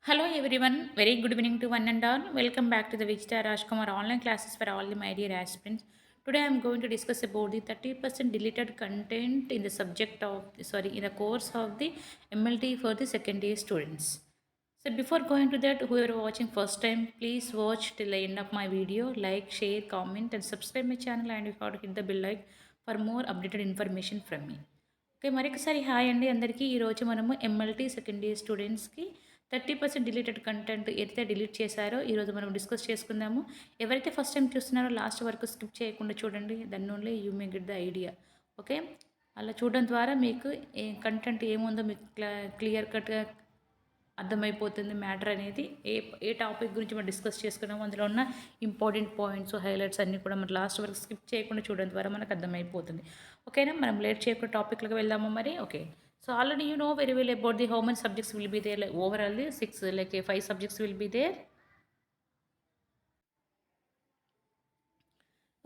Hello everyone, very good evening to one and all. Welcome back to the Vijita Rajkumar online classes for all the my dear aspirants. Today I am going to discuss about the 30% deleted content in the subject of in the course of the MLT for the second year students. So before going to that, whoever are watching first time, please watch till the end of my video, like, share, comment and subscribe my channel, and if you want to hit the bell like for more updated information from me. Okay మరొకసారి hi అండి అందరికీ. ఈరోజు మనము MLT second year స్టూడెంట్స్కి 30% deleted content ఏదైతే delete చేశారో ఈరోజు మనం డిస్కస్ చేసుకుందాము. ఎవరైతే ఫస్ట్ టైం చూస్తున్నారో లాస్ట్ వరకు స్కిప్ చేయకుండా చూడండి. Then only you may get the idea. Okay, అలా చూడడం ద్వారా మీకు కంటెంట్ ఏముందో మీకు క్లియర్ కట్గా అర్థమైపోతుంది మ్యాటర్ అనేది. ఏ ఏ టాపిక్ గురించి మనం డిస్కస్ చేసుకున్నామో అందులో ఉన్న ఇంపార్టెంట్ పాయింట్స్, హైలైట్స్ అన్నీ కూడా మనం లాస్ట్ వరకు స్కిప్ చేయకుండా చూడడం ద్వారా మనకు అర్థమైపోతుంది. ఓకేనా, మనం లేట్ చేయకుండా టాపిక్లకు వెళ్దాము మరి. Okay, so already you know very well about the how many subjects will be there. Like overall 6 like 5 subjects will be there.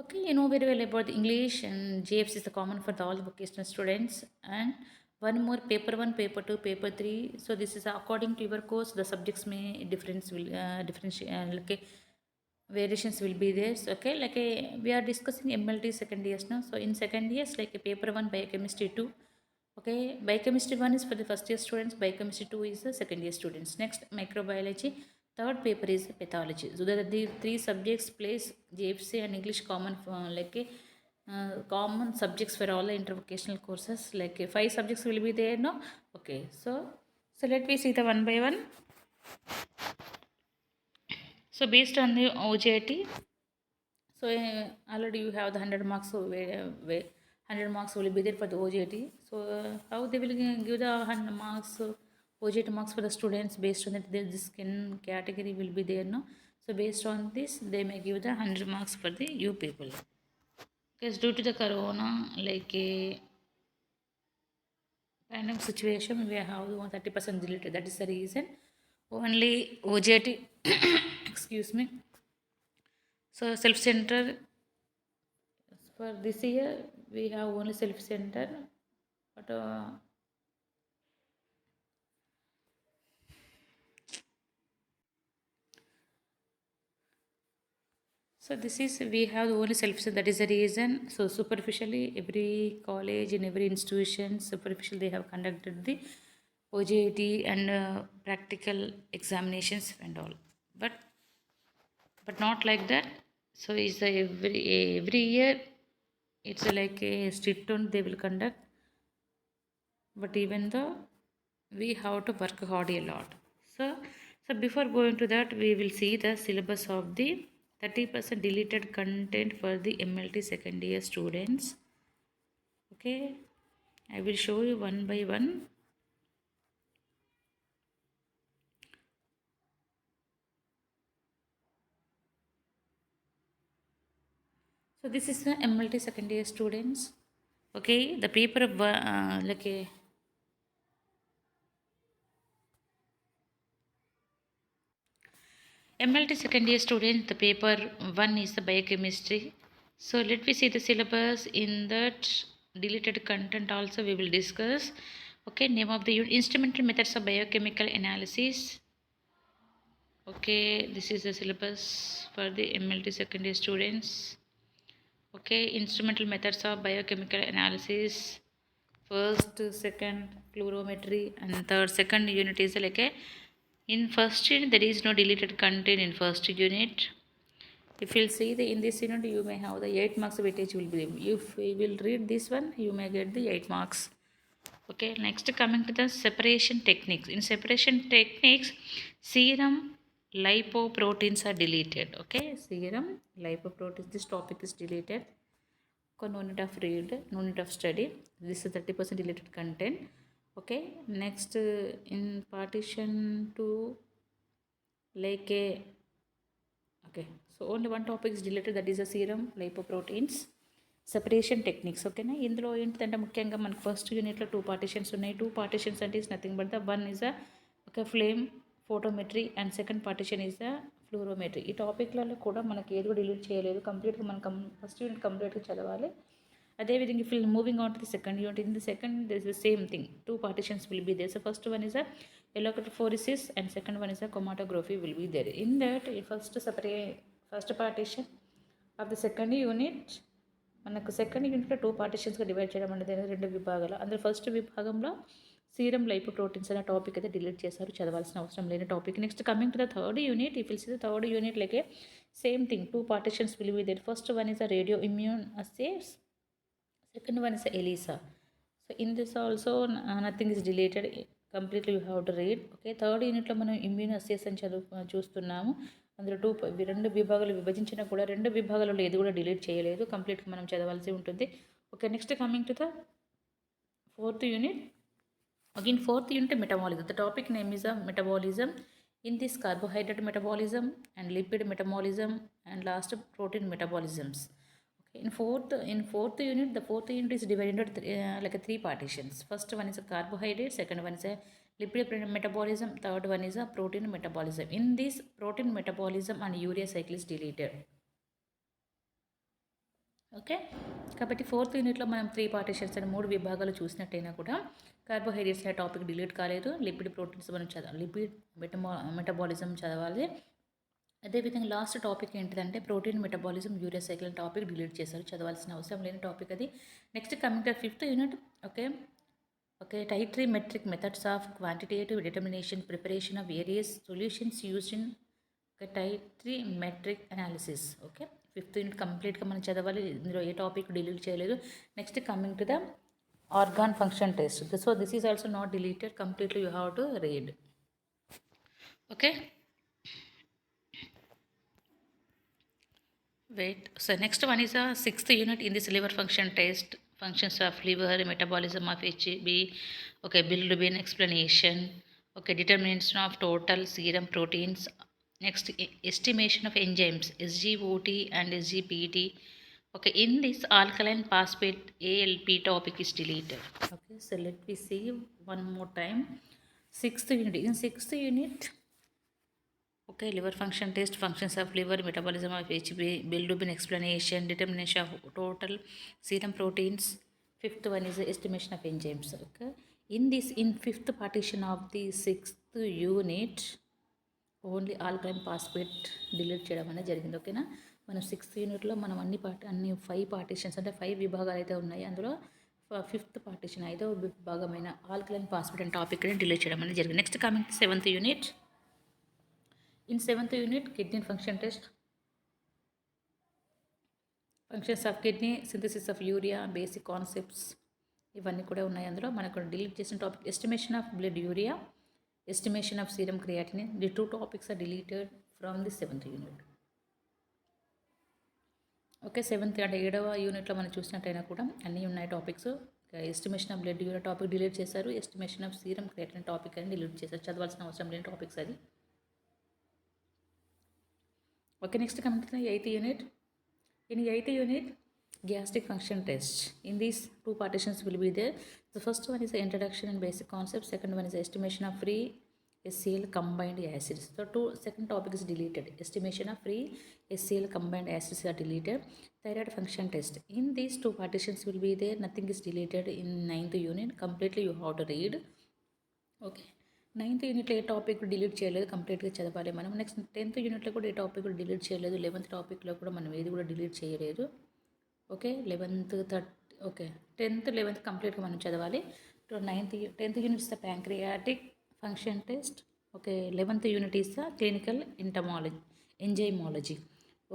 Okay, you know very well about the English and GFC is the common for all the vocational students, and one more paper 1, paper 2, paper 3. So this is according to your course. The subjects may like variations will be there. So, okay, like we are discussing MLT second years now. So in second years, like a paper 1 biochemistry 2. Okay, biochemistry 1 is for the first year students, biochemistry 2 is the second year students. Next, microbiology. Third paper is pathology. So the three subjects place GFC and English common for like a common subjects for all the intervocational courses. Like 5 subjects will be there, no? Okay, so let me see the one by one. So based on the OJT, so already you have the 100 marks. So 100 marks will be there for the OJT. So how they will give the 100 marks, OJT marks for the students based on that this skin category will be there, no? So based on this, they may give the 100 marks for the U people. Because due to the corona, like a pandemic situation, we have 30% deleted. That is the reason. Only OJT, excuse me. So self-center for this year we have only self-center, but so this is we have the only self-center. That is the reason. So superficially, every college in every institution superficially they have conducted the OJT and practical examinations and all, but not like that. So it's the every year it's like a strict one they will conduct, but even though we have to work hard a lot. So before going to that, we will see the syllabus of the 30% deleted content for the MLT second year students. Okay, I will show you one by one. So this is the MLT second year students. Okay, the paper of like a MLT second year student, the paper 1 is the biochemistry. So let me see the syllabus. In that deleted content also we will discuss. Okay, name of the unit, instrumental methods of biochemical analysis. Okay, this is the syllabus for the MLT second year students. Okay, instrumental methods of biochemical analysis. First, second, fluorometry, and third. Second unit is like a in first unit there is no deleted content in first unit. If you'll see the in this unit you may have the 8 marks weightage will be there. If you will read this one you may get the 8 marks. Okay, next coming to the separation techniques. In separation techniques, serum lipoproteins are deleted. Okay, serum lipoproteins, this topic is deleted. No need of read, no need of study. This is 30% deleted content. Okay, next in partition 2, like a okay, so only one topic is deleted, that is a serum lipoproteins separation techniques. ఓకేనా, ఇందులో ఏంటంటే ముఖ్యంగా మనకు first యూనిట్లో 2 partitions ఉన్నాయి. 2 partitions అంటే is nothing but the one is a ఒక flame photometry and second partition is the fluorometry. ఈ టాపిక్లలో కూడా మనకి ఏది కూడా డిలీట్ చేయలేదు. కంప్లీట్గా మనం ఫస్ట్ యూనిట్ కంప్లీట్గా చదవాలి. అదేవిధంగా if we moving on to the second unit, in the second this the same thing, 2 partitions will be there. So first one is a electrophoresis, and second one is a chromatography will be there. In that first partition of the second unit, మనకు second యూనిట్లో 2 పార్టిషన్స్గా divide చేయడం అనేది 2 విభాగాలు. అందులో first విభాగంలో serum lipoproteins అనే topic అయితే delete చేశారు, చదవాల్సిన అవసరం లేని topic. Next coming to the third unit, if will see the third unit like same thing, 2 partitions will be there. First one is a radio immune assays, second one is ELISA. So in this also nothing is deleted, completely you have to read. Okay, third యూనిట్లో మనం immune అస్సేస్ అని చూస్తున్నాము. అందులో రెండు విభాగాలు విభజించినా కూడా 2 విభాగాలలో ఏది కూడా డిలీట్ చేయలేదు, కంప్లీట్గా మనం చదవాల్సి ఉంటుంది. Okay, next coming to the fourth unit. Again fourth unit metabolism. The topic name is metabolism. In this carbohydrate metabolism and lipid metabolism and last protein metabolisms. Okay, in fourth unit, the fourth unit is divided into like 3 partitions. First one is a carbohydrate, second one is a lipid metabolism, third one is a protein metabolism. In this protein metabolism and urea cycle is deleted. Okay, కాబట్టి fourth యూనిట్లో మనం 3 partitions అని 3 విభాగాలు చూసినట్టయినా కూడా carbohydrates అనే topic delete కాలేదు. Lipid proteins మనం చదవాలి, లిపిడ్ మెటబాలిజం చదవాలి. అదేవిధంగా లాస్ట్ టాపిక్ ఏంటిదంటే protein metabolism urea cycle topic delete చేశారు, చదవాల్సిన అవసరం లేని టాపిక్ అది. Next coming to fifth unit. Okay, titrimetric methods of quantitative determination, preparation of various solutions used in titrimetric analysis. Okay, fifth unit కంప్లీట్గా మనం చదవాలి, ఇందులో ఏ టాపిక్ డిలీట్ చేయలేదు. Next coming to the organ function test. So this is also not deleted, completely you have to read. Okay, wait, so next one is a 6th unit in this liver function test, functions of liver, metabolism of HB. Okay, bilirubin explanation. Okay, determination of total serum proteins. Next, estimation of enzymes SGOT and SGPT. Okay, in this alkaline phosphate ALP topic is deleted. Okay, so let me see one more time. 6th unit. In 6th unit, okay, liver function test, functions of liver, metabolism of HB, bilirubin explanation, determination of total serum proteins. 5th one is the estimation of enzymes. Okay, in 5th partition of the 6th unit, only alkaline phosphate delete చేయడం అనేది జరిగింది. ఓకేనా, మనం 6th యూనిట్లో మనం అన్ని 5 partitions అంటే 5 విభాగాలు అయితే ఉన్నాయి, అందులో 5th పార్టిషన్ 5వ విభాగమైన ఆల్కలైన్ ఫాస్ఫేట్ అనే టాపిక్ని డిలీట్ చేయడం అనేది జరిగింది. Next coming 7th unit. In 7th unit kidney function test, functions of kidney, synthesis of urea, basic concepts ఇవన్నీ కూడా ఉన్నాయి. అందులో మనకు డిలీట్ చేసిన topic estimation of blood urea, estimation of serum creatinine. The 2 topics are deleted from the 7th unit. Okay, 7th అంటే 7వ యూనిట్లో మనం చూసినట్టయినా కూడా అన్నీ ఉన్నాయి topics. Estimation of blood urea topic delete చేశారు, estimation of serum creatinine topic అని డిలీట్ చేశారు, చదవాల్సిన అవసరం లేని టాపిక్స్ అది. Okay, next coming to 8th unit. In 8th unit gastric function test. In these 2 partitions will be there. The first one is the introduction and basic concepts, second one is the estimation of free HCl combined acids. So second topic is deleted, estimation of free HCl combined acids are deleted. Thyroid function test. In these 2 partitions will be there, nothing is deleted in 9th unit, completely you have to read. Okay, 9th యూనిట్లో ఏ topic delete చేయలేదు, కంప్లీట్గా చదవాలి మనం. Next 10th యూనిట్లో కూడా ఏ topic delete చేయలేదు, 11th టాపిక్లో కూడా మనం ఏది కూడా డిలీట్ చేయలేదు. ఓకే, 11th 10th 11th కంప్లీట్గా మనం చదవాలి. 10th unit is the pancreatic function test. Okay, 11th unit is the clinical enzymology.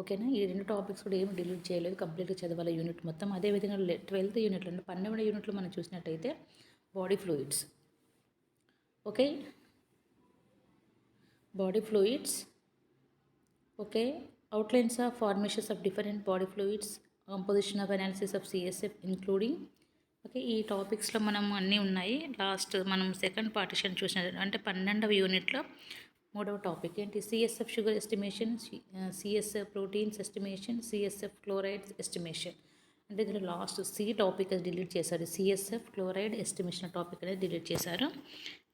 ఓకేనా, ఈ 2 టాపిక్స్ కూడా ఏమి డిలీట్ చేయలేదు, కంప్లీట్గా చదవాలి యూనిట్ మొత్తం. అదేవిధంగా 12th యూనిట్లో అంటే 12వ యూనిట్లో మనం చూసినట్టయితే body fluids. Okay, body fluids. Okay, outlines of formations of different body fluids, composition of analysis of CSF including. Okay, ఈ టాపిక్స్లో మనం అన్నీ ఉన్నాయి. లాస్ట్ మనం సెకండ్ పార్టిషన్ చూసిన అంటే 12వ యూనిట్లో 3వ టాపిక్ ఏంటి, CSF sugar estimation, CSF proteins estimation, CSF chlorides estimation. అంటే ఇందులో లాస్ట్ సి టాపిక్ డిలీట్ చేశారు, సిఎస్ఎఫ్ క్లోరైడ్ ఎస్టిమేషన్ టాపిక్ అనేది డిలీట్ చేశారు.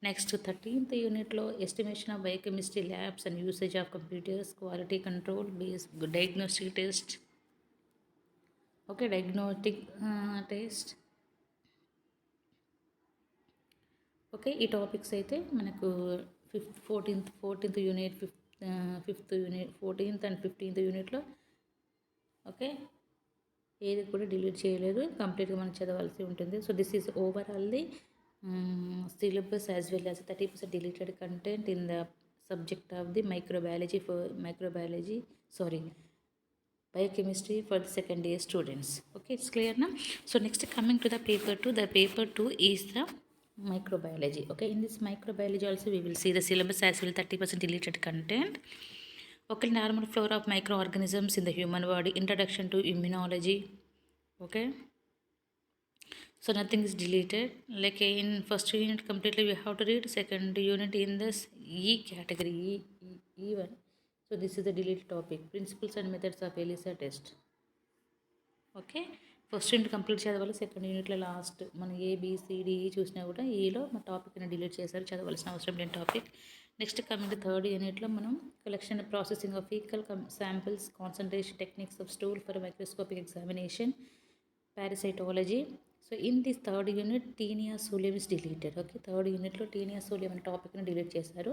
నెక్స్ట్ 13th యూనిట్లో estimation of biochemistry labs and usage of computers, quality control, diagnostic test. Okay, diagnostic test. Okay, ఈ topics అయితే మనకు fourteenth unit, fifth unit, 14th and 15th యూనిట్లో okay ఏది కూడా delete చేయలేదు, కంప్లీట్గా మనం చదవాల్సి ఉంటుంది. So this is overall the syllabus as well as 30% deleted content in the subject of the biochemistry for the second year students. Okay, it's clear now. So next, coming to the paper 2, the paper 2 is the microbiology. Okay, in this microbiology also we will see the syllabus as well, 30% deleted content. Okay, normal flora of microorganisms in the human body, introduction to immunology. Okay, so nothing is deleted. Like in first unit completely we have to read, second unit in this E category, E1. So this is the deleted topic, principles and methods of ELISA test. Okay, first unit complete చదవాలి, second యూనిట్లో last మనం ABCDE చూసినా కూడా ఈలో మా టాపిక్ని delete చేశారు, చదవాల్సిన అవసరం లేని టాపిక్. నెక్స్ట్ కమింగ్ థర్డ్ యూనిట్లో మనం collection processing of faecal samples, concentration techniques of stool for microscopic examination, parasitology. So in this third unit Taenia solium is deleted. Okay, third unitlo Taenia solium అనే టాపిక్ని delete చేశారు.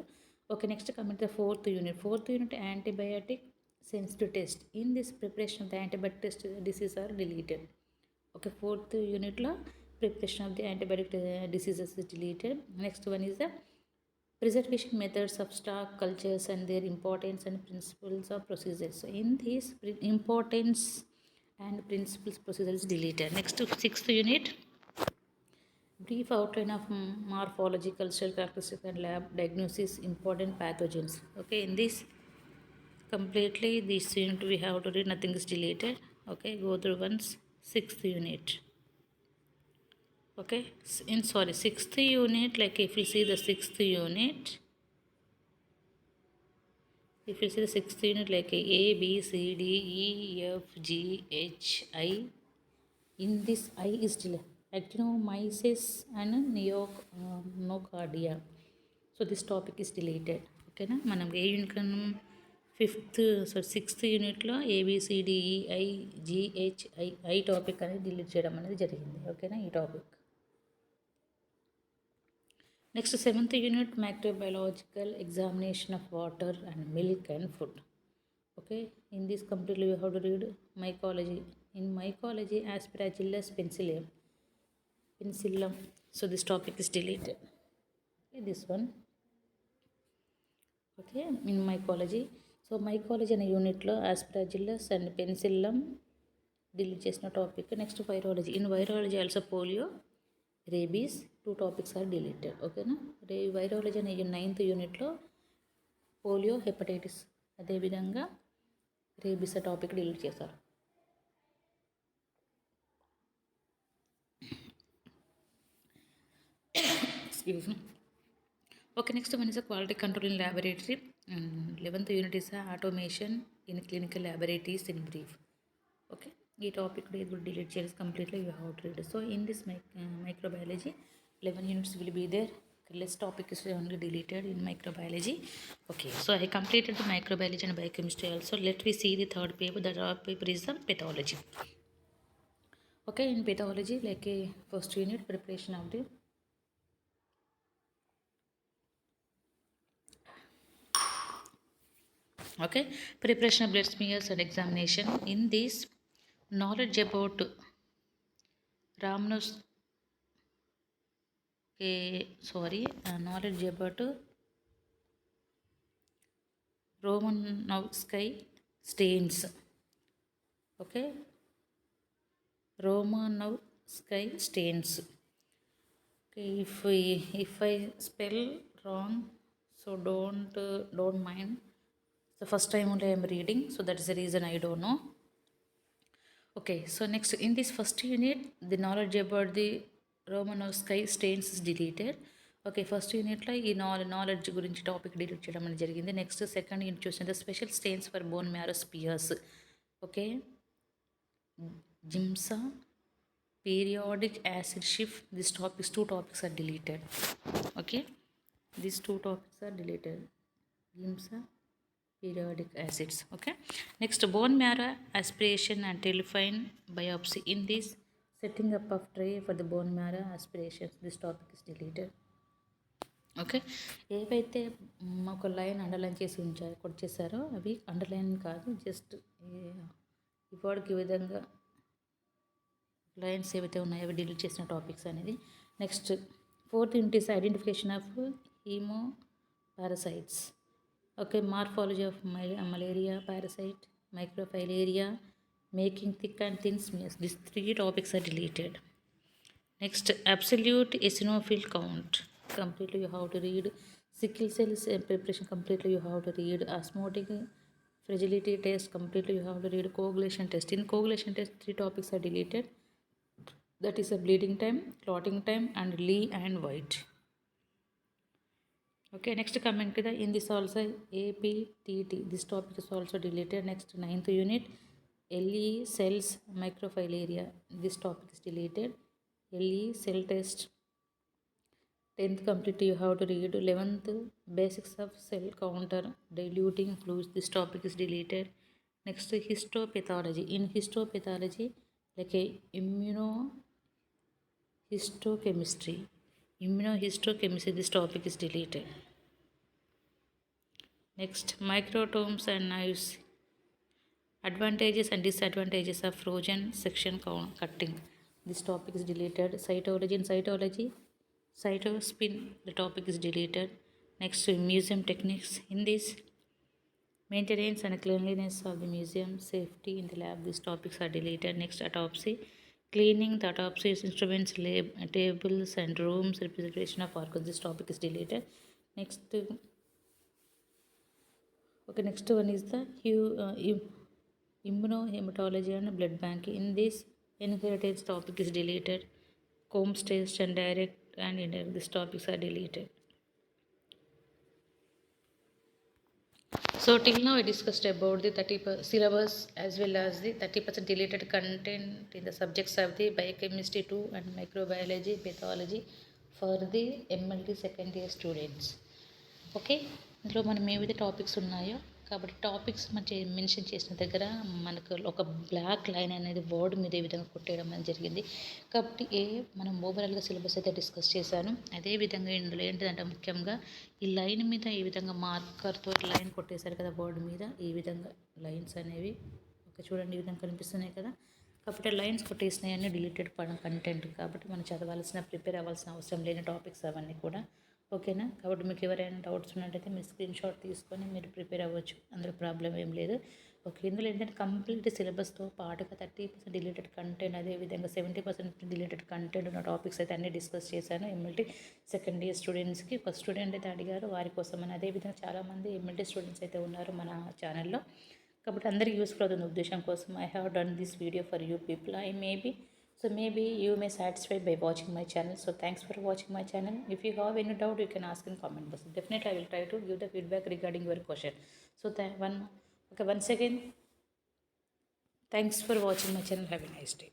Okay, next coming the fourth unit antibiotic sensitive test. In this preparation of the antibiotic test diseases are deleted. Okay, fourth unitlo preparation of the antibiotic diseases is deleted. Next one is the preservation methods of stock cultures and their importance and principles of procedures. So in this importance and principles procedures deleted. Next, sixth unit, brief outline of morphology, cultural characteristics and lab diagnosis, important pathogens. Okay, in this completely this unit we have to read, nothing is deleted. Okay, go through once. Sixth unit. Okay, sixth unit, like if you see the sixth unit, if you see the sixth unit, like A, B, C, D, E, F, G, H, I. In this I is actinomyces and nocardia. So this topic is deleted. Okay na, manam A unit కన్నా sixth యూనిట్లో ABCDEIGHI topic అనేది delete చేయడం అనేది జరిగింది. ఓకేనా, ఈ topic. Next seventh unit microbiological examination of water and milk and food. Okay, in this completely we have to read mycology. In mycology, Aspergillus penicillium. So this topic is deleted. Okay, this one. Okay, in mycology. So mycology అనే యూనిట్లో Aspergillus and penicillium delete చేసిన topic. Next virology. In virology also polio, rabies, 2 topics are deleted. ఓకేనా, virology అనే 9th యూనిట్లో polio, hepatitis, అదేవిధంగా rabies topic delete చేశారు. Excuse me. Okay, next one is a quality control in laboratory. 11th unit is automation in clinical laboratories in brief. Okay, ఈ topic కూడా ఇది delete చేసి completely you have to read. So in this microbiology 11 units will be there. Less topic is only deleted in microbiology. Okay, so I completed the microbiology and biochemistry also. Let me see the third paper. The third paper is the pathology. Okay, in pathology, like a first unit, preparation of the preparation of blood smears and examination. In this, knowledge about knowledge about Romanowsky stains. Okay, Romanowsky stains. Okay, if I spell wrong, so don't mind. The first time only I am reading, so that is the reason I don't know. Okay, so next in this first unit, the knowledge about the Romanowsky stains is deleted. Okay, first యూనిట్లో ఈ knowledge గురించి topic delete చేయడం అనేది జరిగింది. Next second unit చూసిన special stains for bone marrow smears. Okay, Giemsa, periodic acid shift, this topics 2 topics are deleted. Okay, these 2 topics are deleted. జిమ్సా, periodic acids. Okay, next bone marrow aspiration and telephone biopsy. In this setting up of tray for the bone marrow aspiration, this topic is deleted. Okay. ఏవైతే ఒక line underline చేసి కొట్టేసారో అవి underline కాదు. Just ఈ వర్డ్‌కి ఈ విధంగా lines ఏవైతే ఉన్నాయో అవి డిలీట్ చేసిన టాపిక్స్ అనేది. Next fourth unit is identification of haemo parasites. Okay. Morphology of malaria parasite, microfilaria, making thick and thin smears. These 3 topics are deleted. Next, absolute eosinophil count. Completely you have to read. Sickle cell preparation. Completely you have to read. Osmotic fragility test. Completely you have to read. Coagulation test. In coagulation test, 3 topics are deleted. That is a bleeding time, clotting time, and Lee and White. Okay, next coming to the in this also APTT. This topic is also deleted. Next, 9th unit LE cells microfilaria. This topic is deleted. LE cell test. 10th complete you have to read. 11th basics of cell counter diluting fluids. This topic is deleted. Next, histopathology. In histopathology, like a immunohistochemistry, this topic is deleted. Next, microtomes and knives. Advantages and disadvantages of frozen section cutting. This topic is deleted. Cytology and cytology. Cytospin, the topic is deleted. Next, museum techniques. In this, maintenance and cleanliness of the museum, safety in the lab, these topics are deleted. Next, autopsy. Cleaning the autopsy instruments, lab, tables and rooms, representation of organs, this topic is deleted. Next, okay, next one is the immunohematology and blood bank. In this, inheritance topic is deleted. Combs test and direct and indirect, these topics are deleted. So till now I discussed about the 30% syllabus as well as the 30% deleted content in the subjects of the biochemistry 2 and microbiology pathology for the MLT second year students. Okay. ఇందులో మనం ఏవైతే topics ఉన్నాయో కాబట్టి topics mention చేసిన దగ్గర మనకు ఒక black line అనేది బోర్డు మీద ఈ విధంగా కొట్టేయడం అనేది జరిగింది. కాబట్టి మనం ఓవరాల్గా సిలబస్ అయితే డిస్కస్ చేశాను. అదేవిధంగా ఇందులో ఏంటిదంటే ముఖ్యంగా ఈ లైన్ మీద ఈ విధంగా మార్కర్తో లైన్ కొట్టేశారు కదా బోర్డు మీద, ఈ విధంగా లైన్స్ అనేవి ఓకే చూడండి ఈ విధంగా కనిపిస్తున్నాయి కదా. కాబట్టి లైన్స్ కొట్టేసినాయి అన్నీ డిలీటెడ్ కంటెంట్ కాబట్టి మనం చదవాల్సిన ప్రిపేర్ అవ్వాల్సిన అవసరం లేని టాపిక్స్ అవన్నీ కూడా ఓకేనా. కాబట్టి మీకు ఎవరైనా డౌట్స్ ఉన్నట్టయితే మీరు స్క్రీన్ షాట్ తీసుకొని మీరు ప్రిపేర్ అవ్వచ్చు, అందులో ప్రాబ్లం ఏం లేదు. ఓకే. ఇందులో ఏంటంటే కంప్లీట్ సిలబస్తో పాటుగా 30% డిలీటెడ్ కంటెంట్, అదేవిధంగా 70% డిలీటెడ్ కంటెంట్ ఉన్న టాపిక్స్ అయితే అన్నీ డిస్కస్ చేశాను ఎంఎల్టీ సెకండ్ ఇయర్ స్టూడెంట్స్కి. ఒక స్టూడెంట్ అయితే అడిగారు వారి కోసం అని, అదేవిధంగా చాలామంది ఎంఎల్టీ స్టూడెంట్స్ అయితే ఉన్నారు మన ఛానల్లో. కాబట్టి అందరికీ యూస్ఫుల్ అవుతున్న ఉద్దేశం కోసం I have done this video for you people. Maybe you may satisfied by watching my channel. So thanks for watching my channel. If you have any doubt, you can ask in comment box. Definitely I will try to give the feedback regarding your question. So once again, thanks for watching my channel. Have a nice day.